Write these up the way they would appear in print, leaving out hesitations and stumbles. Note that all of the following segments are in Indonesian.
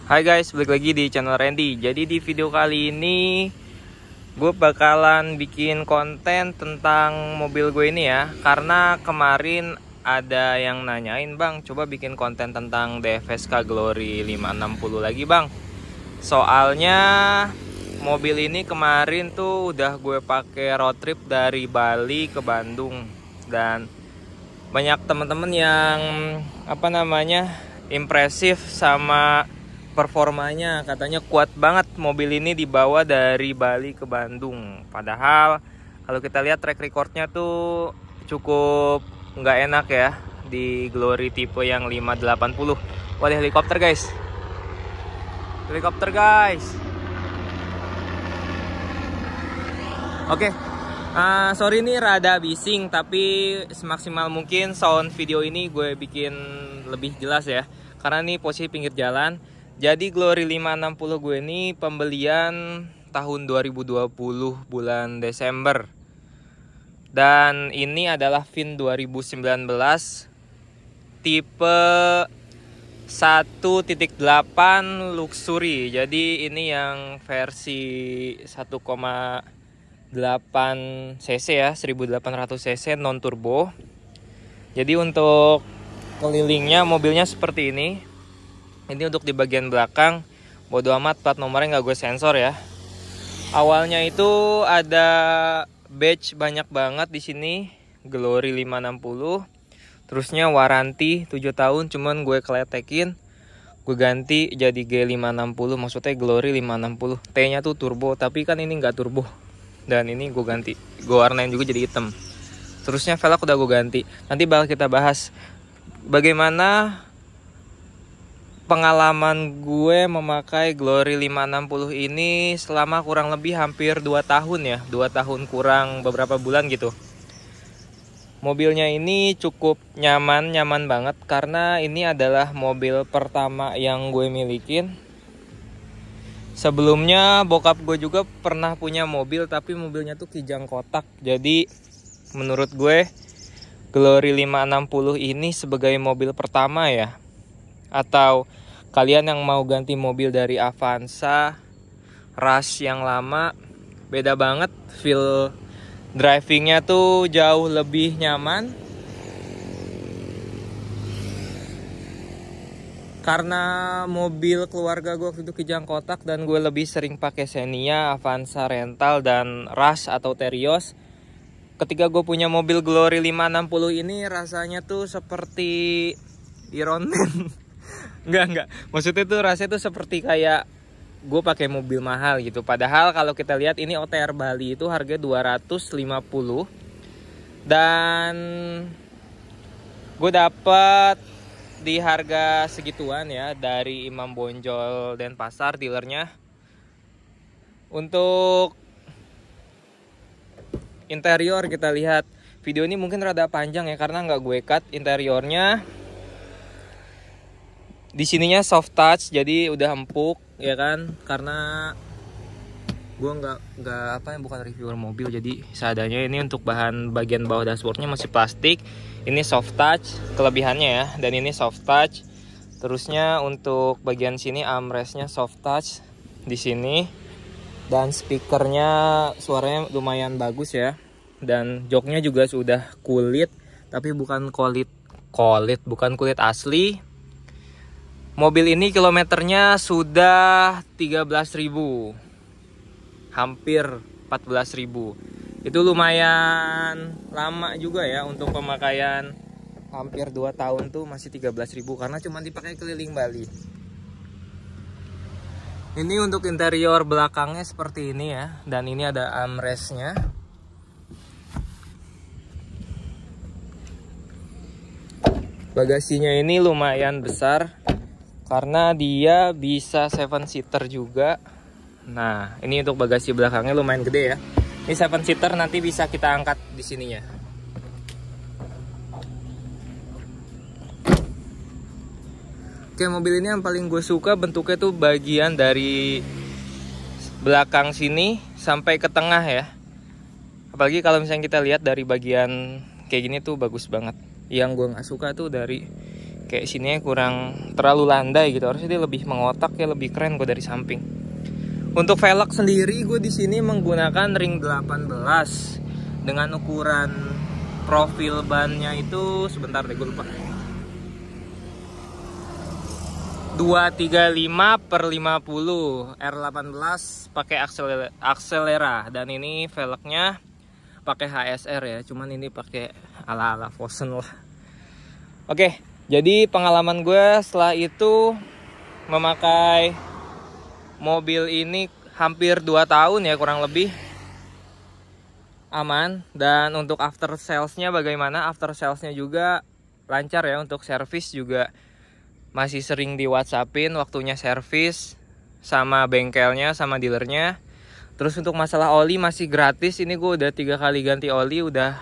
Hai guys, balik lagi di channel Randy. Jadi di video kali ini gue bakalan bikin konten tentang mobil gue ini ya. Karena kemarin ada yang nanyain, "Bang, coba bikin konten tentang DFSK Glory 560 lagi bang." Soalnya mobil ini kemarin tuh udah gue pakai road trip dari Bali ke Bandung. Dan banyak teman-teman yang impresif sama performanya, katanya kuat banget mobil ini dibawa dari Bali ke Bandung. Padahal kalau kita lihat track recordnya tuh cukup nggak enak ya di Glory tipe yang 580. Wah, helikopter guys, helikopter guys. Oke, sorry ini rada bising, tapi semaksimal mungkin sound video ini gue bikin lebih jelas ya, karena ini posisi pinggir jalan. Jadi Glory 560 gue ini pembelian tahun 2020 bulan Desember. Dan ini adalah VIN 2019 tipe 1.8 Luxury. Jadi ini yang versi 1,8 cc ya, 1800 cc non turbo. Jadi untuk kelilingnya mobilnya seperti ini. Ini untuk di bagian belakang, bodo amat plat nomornya nggak gue sensor ya. Awalnya itu ada badge banyak banget di sini, Glory 560. Terusnya waranti 7 tahun, cuman gue keletekin, gue ganti jadi G560, maksudnya Glory 560. T-nya tuh turbo, tapi kan ini nggak turbo. Dan ini gue ganti, gue warnain juga jadi hitam. Terusnya velg udah gue ganti. Nanti bakal kita bahas bagaimana pengalaman gue memakai Glory 560 ini selama kurang lebih hampir 2 tahun ya. 2 tahun kurang beberapa bulan gitu. Mobilnya ini cukup nyaman banget karena ini adalah mobil pertama yang gue milikin. Sebelumnya bokap gue juga pernah punya mobil, tapi mobilnya tuh kijang kotak. Jadi menurut gue Glory 560 ini sebagai mobil pertama ya. Atau kalian yang mau ganti mobil dari Avanza, Rush yang lama, beda banget. Feel drivingnya tuh jauh lebih nyaman. Karena mobil keluarga gue waktu itu kijang kotak dan gue lebih sering pakai Xenia, Avanza rental, dan Rush atau Terios. Ketika gue punya mobil Glory 560 ini rasanya tuh seperti Iron Man. Enggak. Maksudnya tuh rasanya tuh seperti kayak gue pakai mobil mahal gitu. Padahal kalau kita lihat ini OTR Bali itu harga 250. Dan gue dapat di harga segituan ya dari Imam Bonjol Denpasar dealernya. Untuk interior kita lihat. Video ini mungkin rada panjang ya karena nggak gue cut interiornya. Di sininya soft touch, jadi udah empuk ya kan, karena gue bukan reviewer mobil, jadi seadanya. Ini untuk bagian bawah dashboardnya masih plastik. Ini soft touch kelebihannya ya, dan ini soft touch. Terusnya untuk bagian sini armrestnya soft touch di sini, dan speakernya suaranya lumayan bagus ya. Dan joknya juga sudah kulit, tapi bukan kulit asli. Mobil ini kilometernya sudah 13.000, hampir 14.000. Itu lumayan lama juga ya untuk pemakaian. Hampir 2 tahun tuh masih 13.000 karena cuma dipakai keliling Bali. Ini untuk interior belakangnya seperti ini ya, dan ini ada armrestnya. Bagasinya ini lumayan besar karena dia bisa 7-seater juga. Nah, ini untuk bagasi belakangnya lumayan gede ya. Ini 7-seater, nanti bisa kita angkat di sininya. Oke, mobil ini yang paling gue suka bentuknya tuh bagian dari belakang sini sampai ke tengah ya. Apalagi kalau misalnya kita lihat dari bagian kayak gini tuh bagus banget. Yang gue nggak suka tuh dari kayak sini kurang terlalu landai gitu. Harusnya dia lebih mengotak ya, lebih keren gue dari samping. Untuk velg sendiri gue di sini menggunakan ring 18 dengan ukuran profil bannya itu sebentar deh gue lupa. 235/50 R18 pakai akselera dan ini velgnya pakai HSR ya, cuman ini pakai ala-ala Vossen lah. Oke, jadi pengalaman gue setelah itu memakai mobil ini hampir 2 tahun ya kurang lebih, aman. Dan untuk after salesnya bagaimana? After salesnya juga lancar ya, untuk servis juga masih sering di WhatsAppin waktunya servis sama bengkelnya sama dealernya. Terus untuk masalah oli masih gratis, ini gue udah 3 kali ganti oli udah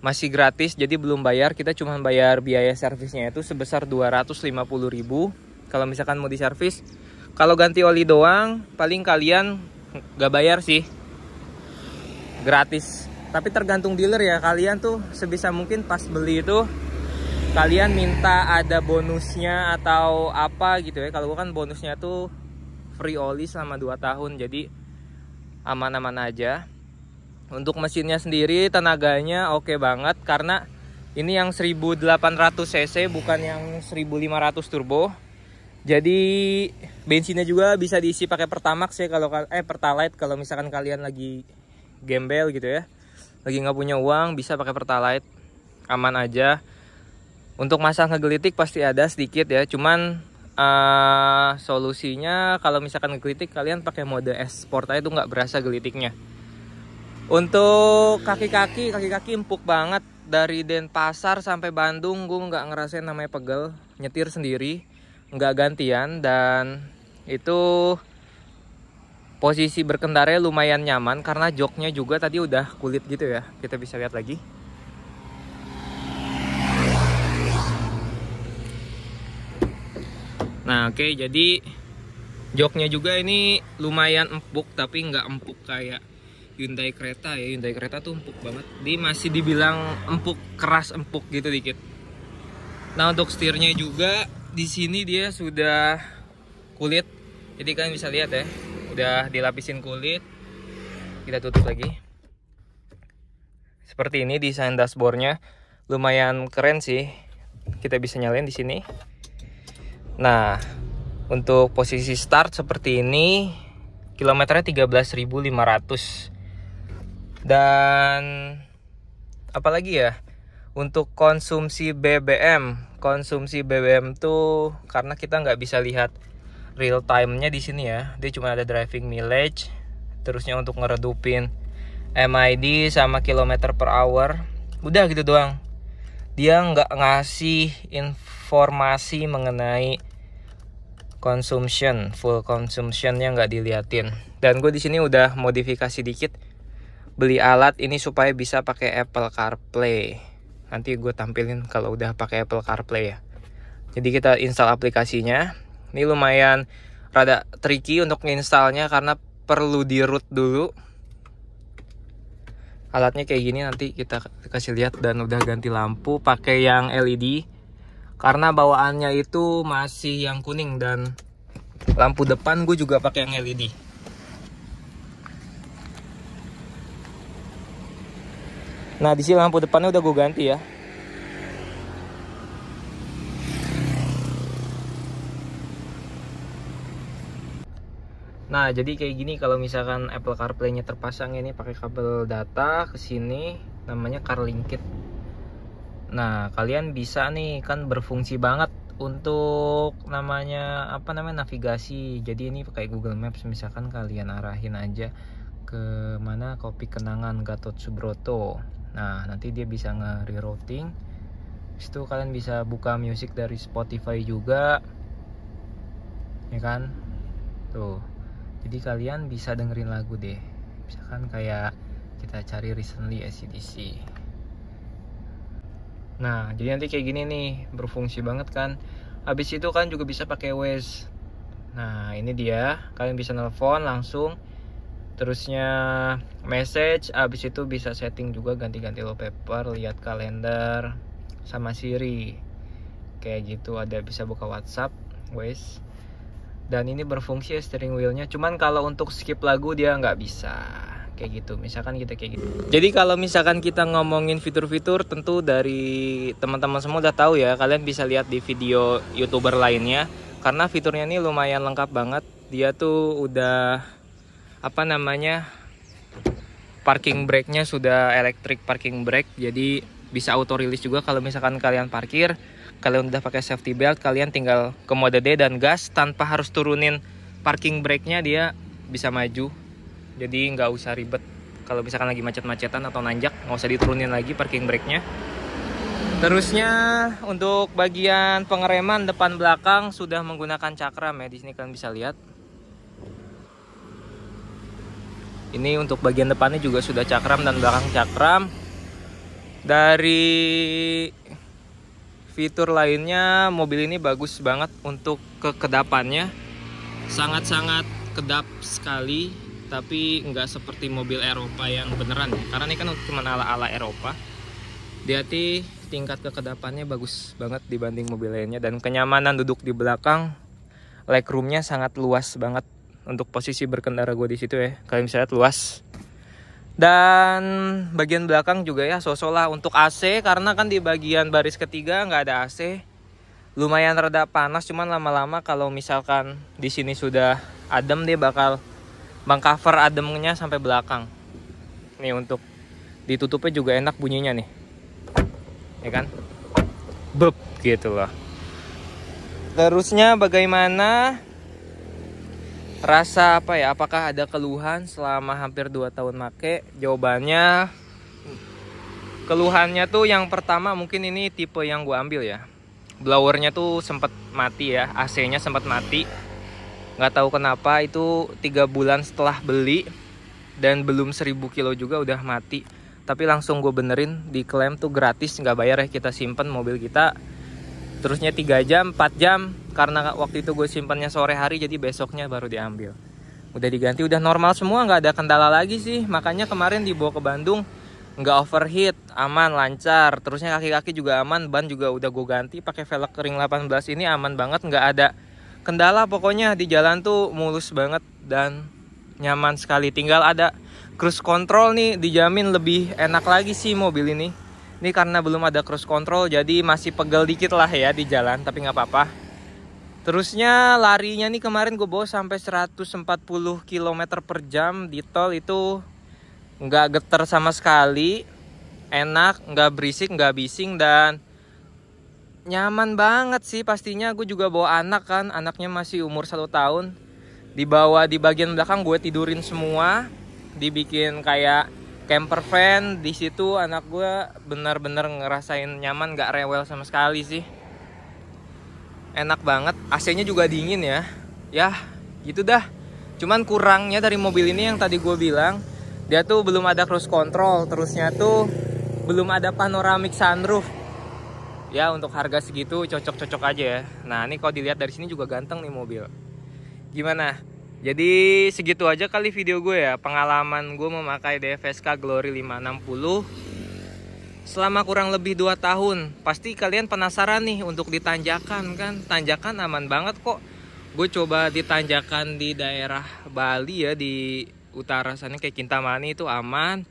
masih gratis, jadi belum bayar. Kita cuma bayar biaya servisnya itu sebesar 250.000 kalau misalkan mau diservis. Kalau ganti oli doang paling kalian gak bayar sih, gratis. Tapi tergantung dealer ya, kalian tuh sebisa mungkin pas beli itu kalian minta ada bonusnya atau apa gitu ya. Kalau kan bonusnya tuh free oli selama 2 tahun, jadi aman-aman aja. Untuk mesinnya sendiri tenaganya oke banget, karena ini yang 1800 cc bukan yang 1500 turbo. Jadi bensinnya juga bisa diisi pakai Pertamax ya, kalau Pertalite kalau misalkan kalian lagi gembel gitu ya, lagi nggak punya uang, bisa pakai Pertalite, aman aja. Untuk masalah ngegelitik pasti ada sedikit ya, cuman solusinya kalau misalkan ngegelitik kalian pakai mode S-Sport aja, itu nggak berasa gelitiknya. Untuk kaki-kaki empuk banget. Dari Denpasar sampai Bandung gue nggak ngerasain namanya pegel, nyetir sendiri nggak gantian, dan itu posisi berkendaranya lumayan nyaman karena joknya juga tadi udah kulit gitu ya. Kita bisa lihat lagi. Nah oke, jadi joknya juga ini lumayan empuk, tapi nggak empuk kayak Hyundai Creta ya. Hyundai Creta tuh empuk banget, dia masih dibilang empuk, keras empuk gitu dikit. Nah untuk setirnya juga di sini dia sudah kulit, jadi kalian bisa lihat ya, udah dilapisin kulit. Kita tutup lagi. Seperti ini desain dashboardnya, lumayan keren sih. Kita bisa nyalain di sini. Nah untuk posisi start seperti ini, kilometernya 13.500. Dan apalagi ya, untuk konsumsi BBM tuh karena kita nggak bisa lihat real time-nya di sini ya, dia cuma ada driving mileage, terusnya untuk ngeredupin MID sama kilometer per hour, udah gitu doang. Dia nggak ngasih informasi mengenai full consumption-nya nggak diliatin. Dan gue di sini udah modifikasi dikit, beli alat ini supaya bisa pakai Apple CarPlay. Nanti gue tampilin kalau udah pakai Apple CarPlay ya. Jadi kita install aplikasinya. Ini lumayan rada tricky untuk nginstalnya karena perlu di root dulu. Alatnya kayak gini, nanti kita kasih lihat. Dan udah ganti lampu pakai yang LED karena bawaannya itu masih yang kuning, dan lampu depan gue juga pakai yang LED. Nah di sini lampu depannya udah gue ganti ya. Nah jadi kayak gini kalau misalkan Apple CarPlay-nya terpasang, ini pakai kabel data ke sini, namanya CarLinkit. Nah kalian bisa nih kan, berfungsi banget untuk navigasi. Jadi ini pakai Google Maps, misalkan kalian arahin aja ke mana, Kopi Kenangan Gatot Subroto. Nah nanti dia bisa nge-rerouting. Habis itu kalian bisa buka musik dari Spotify juga, ya kan tuh. Jadi kalian bisa dengerin lagu deh, misalkan kayak kita cari recently AC/DC. Nah jadi nanti kayak gini nih, berfungsi banget kan. Habis itu kan juga bisa pakai Waze. Nah ini dia, kalian bisa nelpon langsung, terusnya message. Habis itu bisa setting juga, ganti-ganti wallpaper, lihat kalender sama Siri. kayak gitu, ada bisa buka WhatsApp, guys. Dan ini berfungsi ya steering wheelnya. Cuman kalau untuk skip lagu dia nggak bisa. Kayak gitu, misalkan kita kayak gitu. Jadi kalau misalkan kita ngomongin fitur-fitur, tentu dari teman-teman semua udah tahu ya. Kalian bisa lihat di video YouTuber lainnya. Karena fiturnya ini lumayan lengkap banget. Dia tuh udah apa namanya, parking brake-nya sudah electric parking brake. Jadi bisa auto release juga kalau misalkan kalian parkir. Kalian udah pakai safety belt, kalian tinggal ke mode D dan gas tanpa harus turunin parking brake-nya, dia bisa maju. Jadi nggak usah ribet kalau misalkan lagi macet-macetan atau nanjak, nggak usah diturunin lagi parking brake-nya. Terusnya untuk bagian pengereman depan belakang sudah menggunakan cakram ya. Di sini kalian bisa lihat. Ini untuk bagian depannya juga sudah cakram dan belakang cakram. Dari fitur lainnya, mobil ini bagus banget untuk kekedapannya. Sangat-sangat kedap sekali, tapi nggak seperti mobil Eropa yang beneran ya. Karena ini kan cuma ala-ala Eropa. Hati-hati, tingkat kekedapannya bagus banget dibanding mobil lainnya. Dan kenyamanan duduk di belakang, legroomnya sangat luas banget. Untuk posisi berkendara gue di situ ya, kalian bisa lihat luas. Dan bagian belakang juga ya sosok lah untuk AC, karena kan di bagian baris ketiga nggak ada AC. Lumayan rada panas, cuman lama-lama kalau misalkan di sini sudah adem, dia bakal mengcover ademnya sampai belakang. Nih untuk ditutupnya juga enak bunyinya nih, ya kan? Bep gitu loh. Terusnya bagaimana? Rasa apa ya, apakah ada keluhan selama hampir 2 tahun make? Jawabannya, keluhannya tuh yang pertama mungkin ini tipe yang gue ambil ya. Blowernya tuh sempat mati ya, AC-nya sempat mati. Nggak tahu kenapa, itu 3 bulan setelah beli dan belum 1000 kilo juga udah mati. Tapi langsung gue benerin, diklaim tuh gratis, nggak bayar ya, kita simpen mobil kita. Terusnya 3 jam, 4 jam, karena waktu itu gue simpannya sore hari, jadi besoknya baru diambil. Udah diganti, udah normal semua, nggak ada kendala lagi sih. Makanya kemarin dibawa ke Bandung, nggak overheat, aman, lancar. Terusnya kaki-kaki juga aman, ban juga udah gue ganti pakai velg ring 18 ini, aman banget, nggak ada kendala. Pokoknya di jalan tuh mulus banget dan nyaman sekali. Tinggal ada cruise control nih, dijamin lebih enak lagi sih mobil ini. Ini karena belum ada cruise control, jadi masih pegel dikit lah ya di jalan, tapi nggak apa-apa. Terusnya larinya nih kemarin gue bawa sampai 140 km per jam di tol, itu nggak getar sama sekali, enak, nggak berisik, nggak bising, dan nyaman banget sih pastinya. Gue juga bawa anak kan, anaknya masih umur 1 tahun. Dibawa di bagian belakang, gue tidurin semua, dibikin kayak camper van. Di situ anak gue benar-benar ngerasain nyaman, gak rewel sama sekali sih. Enak banget, AC-nya juga dingin ya. Ya gitu dah. Cuman kurangnya dari mobil ini yang tadi gue bilang, dia tuh belum ada cruise control. Terusnya tuh belum ada panoramic sunroof. Ya untuk harga segitu cocok-cocok aja ya. Nah ini kalau dilihat dari sini juga ganteng nih mobil. Gimana? Jadi segitu aja kali video gue ya, pengalaman gue memakai DFSK Glory 560 selama kurang lebih 2 tahun. Pasti kalian penasaran nih untuk ditanjakan kan. Tanjakan aman banget kok. Gue coba ditanjakan di daerah Bali ya, di utara sana kayak Kintamani itu aman.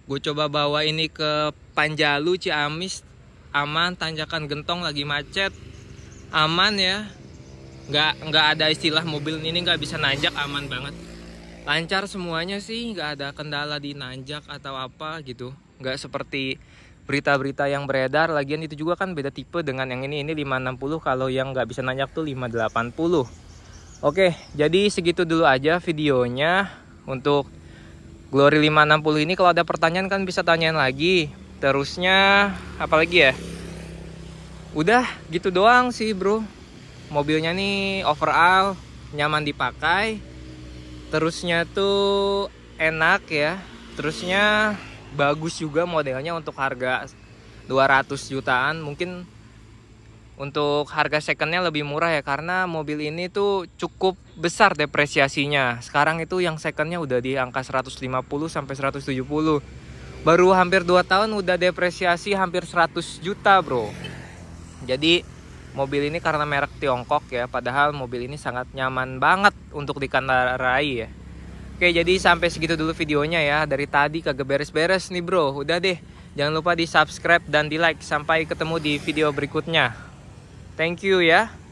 Gue coba bawa ini ke Panjalu, Ciamis, aman. Tanjakan Gentong lagi macet, aman ya. Nggak ada istilah mobil ini nggak bisa nanjak, aman banget, lancar semuanya sih, nggak ada kendala di nanjak atau apa gitu. Nggak seperti berita-berita yang beredar. Lagian itu juga kan beda tipe dengan yang ini 560, kalau yang nggak bisa nanjak tuh 580. Oke, jadi segitu dulu aja videonya untuk Glory 560 ini. Kalau ada pertanyaan kan bisa tanyain lagi. Terusnya apa lagi ya, udah gitu doang sih bro. Mobilnya nih overall nyaman dipakai, terusnya tuh enak ya, terusnya bagus juga modelnya. Untuk harga 200 jutaan mungkin untuk harga secondnya lebih murah ya, karena mobil ini tuh cukup besar depresiasinya. Sekarang itu yang secondnya udah di angka 150 sampai 170. Baru hampir 2 tahun udah depresiasi hampir 100 juta bro. Jadi mobil ini karena merek Tiongkok ya, padahal mobil ini sangat nyaman banget untuk dikendarai ya. Oke, jadi sampai segitu dulu videonya ya. Dari tadi kagak beres-beres nih bro. Udah deh, jangan lupa di subscribe dan di like. Sampai ketemu di video berikutnya. Thank you ya.